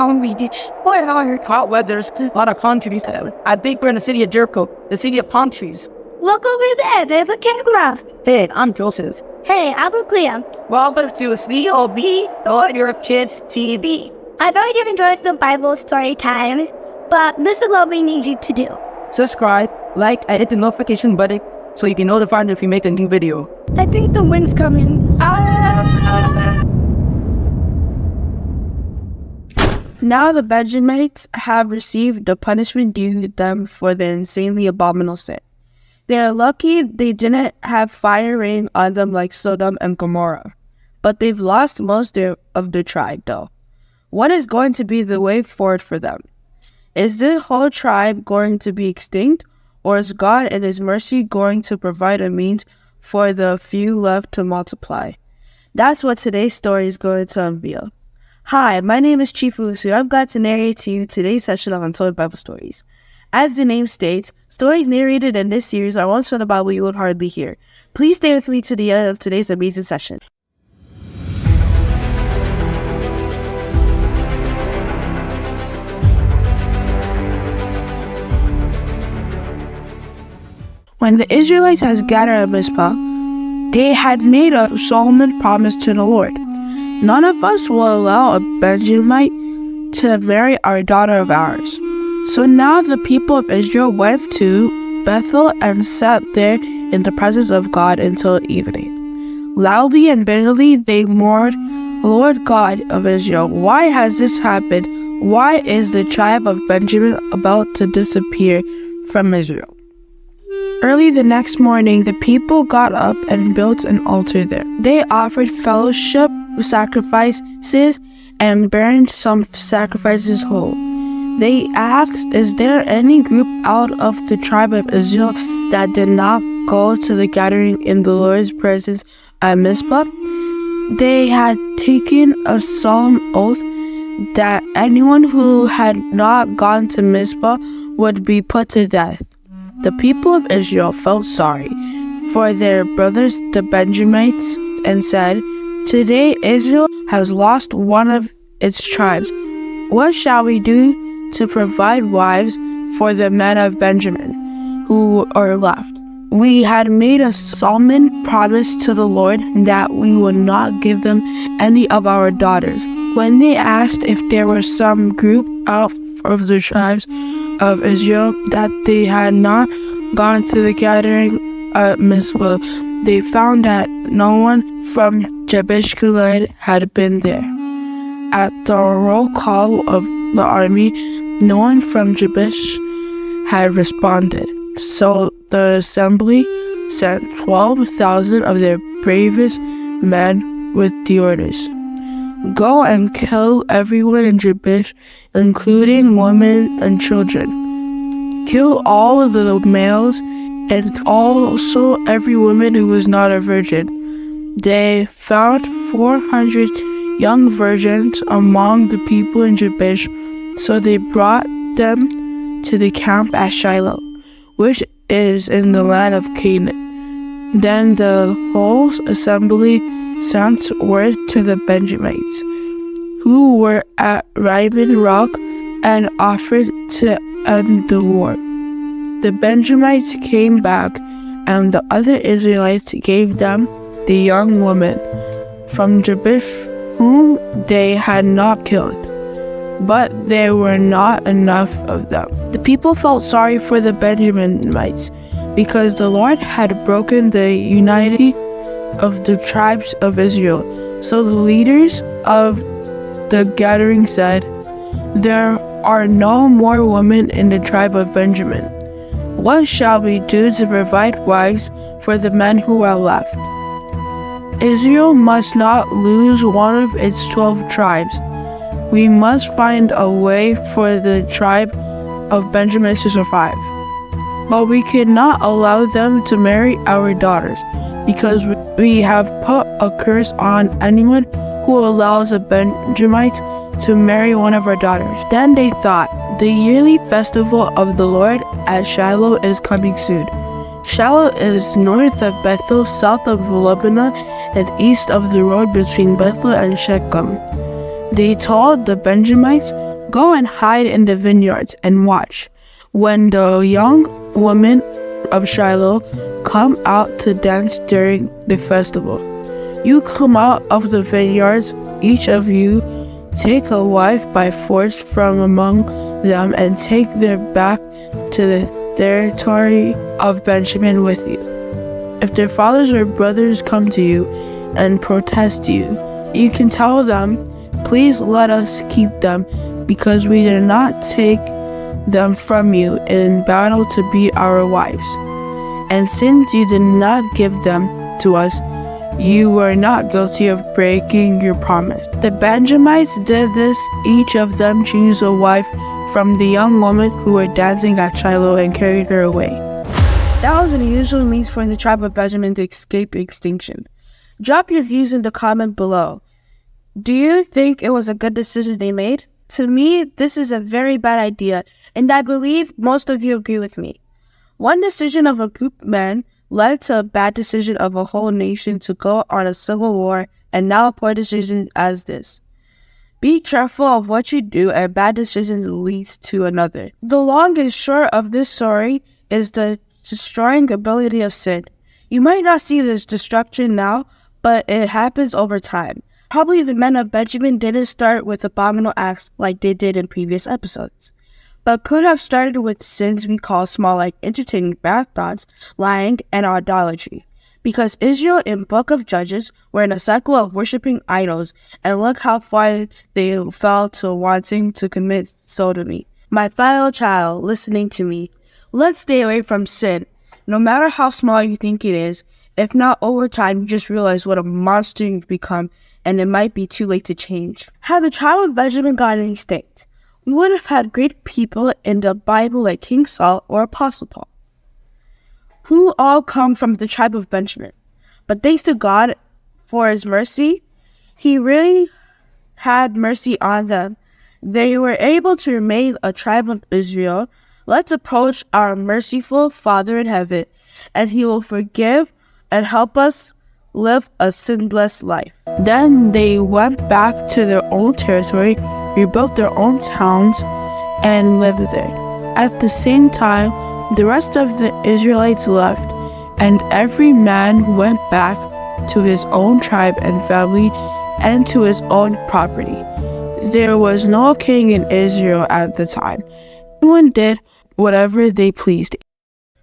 hot weather, a lot of palm trees. I think we're in the city of Jericho, the city of palm trees. Look over there, there's a camera. Hey, I'm Joseph. Hey, I'm Liam. Welcome to S1E19 on your kids' TV. I know you enjoyed the Bible story times, but this is what we need you to do. Subscribe, like, and hit the notification button so you can be notified if we make a new video. I think the wind's coming. Now the Benjamites have received the punishment due to them for their insanely abominable sin. They are lucky they didn't have fire rain on them like Sodom and Gomorrah. But they've lost most of their tribe, though. What is going to be the way forward for them? Is the whole tribe going to be extinct? Or is God in His mercy going to provide a means for the few left to multiply? That's what today's story is going to unveil. Hi, my name is Chief Lucy. I'm glad to narrate to you today's session of Untold Bible Stories. As the name states, stories narrated in this series are ones from the Bible you would hardly hear. Please stay with me to the end of today's amazing session. When the Israelites had gathered at Mizpah, they had made a solemn promise to the Lord. None of us will allow a Benjamite to marry our daughter of ours. So now the people of Israel went to Bethel and sat there in the presence of God until evening. Loudly and bitterly they mourned, Lord God of Israel, why has this happened? Why is the tribe of Benjamin about to disappear from Israel? Early the next morning, the people got up and built an altar there. They offered fellowship sacrifices and burned some sacrifices whole. They asked, is there any group out of the tribe of Israel that did not go to the gathering in the Lord's presence at Mizpah? They had taken a solemn oath that anyone who had not gone to Mizpah would be put to death. The people of Israel felt sorry for their brothers the Benjamites and said, today Israel has lost one of its tribes. What shall we do to provide wives for the men of Benjamin who are left? We had made a solemn promise to the Lord that we would not give them any of our daughters. When they asked if there was some group out of the tribes of Israel that they had not gone to the gathering at Mizpah, they found that no one from Jabesh Gilead had been there. At the roll call of the army, no one from Jabesh had responded. So the assembly sent 12,000 of their bravest men with the orders, go and kill everyone in Jabesh, including women and children. Kill all of the males and also every woman who was not a virgin. They found 400 young virgins among the people in Jabesh, so they brought them to the camp at Shiloh, which is in the land of Canaan. Then the whole assembly sent word to the Benjamites, who were at Riven Rock, and offered to end the war. The Benjamites came back, and the other Israelites gave them the young woman from Jabesh, whom they had not killed. But there were not enough of them. The people felt sorry for the Benjaminites, because the Lord had broken the unity of the tribes of Israel. So the leaders of the gathering said, there are no more women in the tribe of Benjamin. What shall we do to provide wives for the men who are left? Israel must not lose one of its 12 tribes. We must find a way for the tribe of Benjamin to survive. But we cannot allow them to marry our daughters, because we have put a curse on anyone who allows a Benjamite to marry one of our daughters. Then they thought, the yearly festival of the Lord at Shiloh is coming soon. Shiloh is north of Bethel, south of Lebanon, and east of the road between Bethel and Shechem. They told the Benjamites, Go and hide in the vineyards and watch. When the young women of Shiloh come out to dance during the festival, you come out of the vineyards, each of you, take a wife by force from among them and take them back to the territory of Benjamin with you. If their fathers or brothers come to you and protest you, you can tell them, please let us keep them, because we did not take them from you in battle to be our wives. And since you did not give them to us, you were not guilty of breaking your promise. The Benjamites did this. Each of them chose a wife from the young women who were dancing at Shiloh and carried her away. That was an unusual means for the tribe of Benjamin to escape extinction. Drop your views in the comment below. Do you think it was a good decision they made? To me, this is a very bad idea, and I believe most of you agree with me. One decision of a group of men led to a bad decision of a whole nation to go on a civil war, and now a poor decision as this. Be careful of what you do, and bad decisions leads to another. The long and short of this story is the destroying ability of sin. You might not see this destruction now, but it happens over time. Probably the men of Benjamin didn't start with abominable acts like they did in previous episodes, but could have started with sins we call small, like entertaining bad thoughts, lying, and idolatry. Because Israel in Book of Judges were in a cycle of worshiping idols, and look how far they fell to wanting to commit sodomy. My fellow child listening to me, let's stay away from sin, no matter how small you think it is. If not, over time, you just realize what a monster you've become, and it might be too late to change. Had the tribe of Benjamin gotten extinct, we would have had great people in the Bible like King Saul or Apostle Paul, who all come from the tribe of Benjamin. But thanks to God for his mercy, he really had mercy on them. They were able to remain a tribe of Israel. Let's approach our merciful Father in heaven, and he will forgive and help us live a sinless life. Then they went back to their own territory, rebuilt their own towns, and lived there. At the same time, the rest of the Israelites left, and every man went back to his own tribe and family and to his own property. There was no king in Israel at the time. Everyone did whatever they pleased.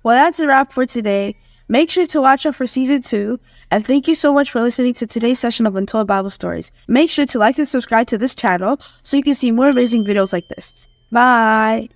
Well, that's a wrap for today. Make sure to watch out for season 2, and thank you so much for listening to today's session of Untold Bible Stories. Make sure to like and subscribe to this channel so you can see more amazing videos like this. Bye!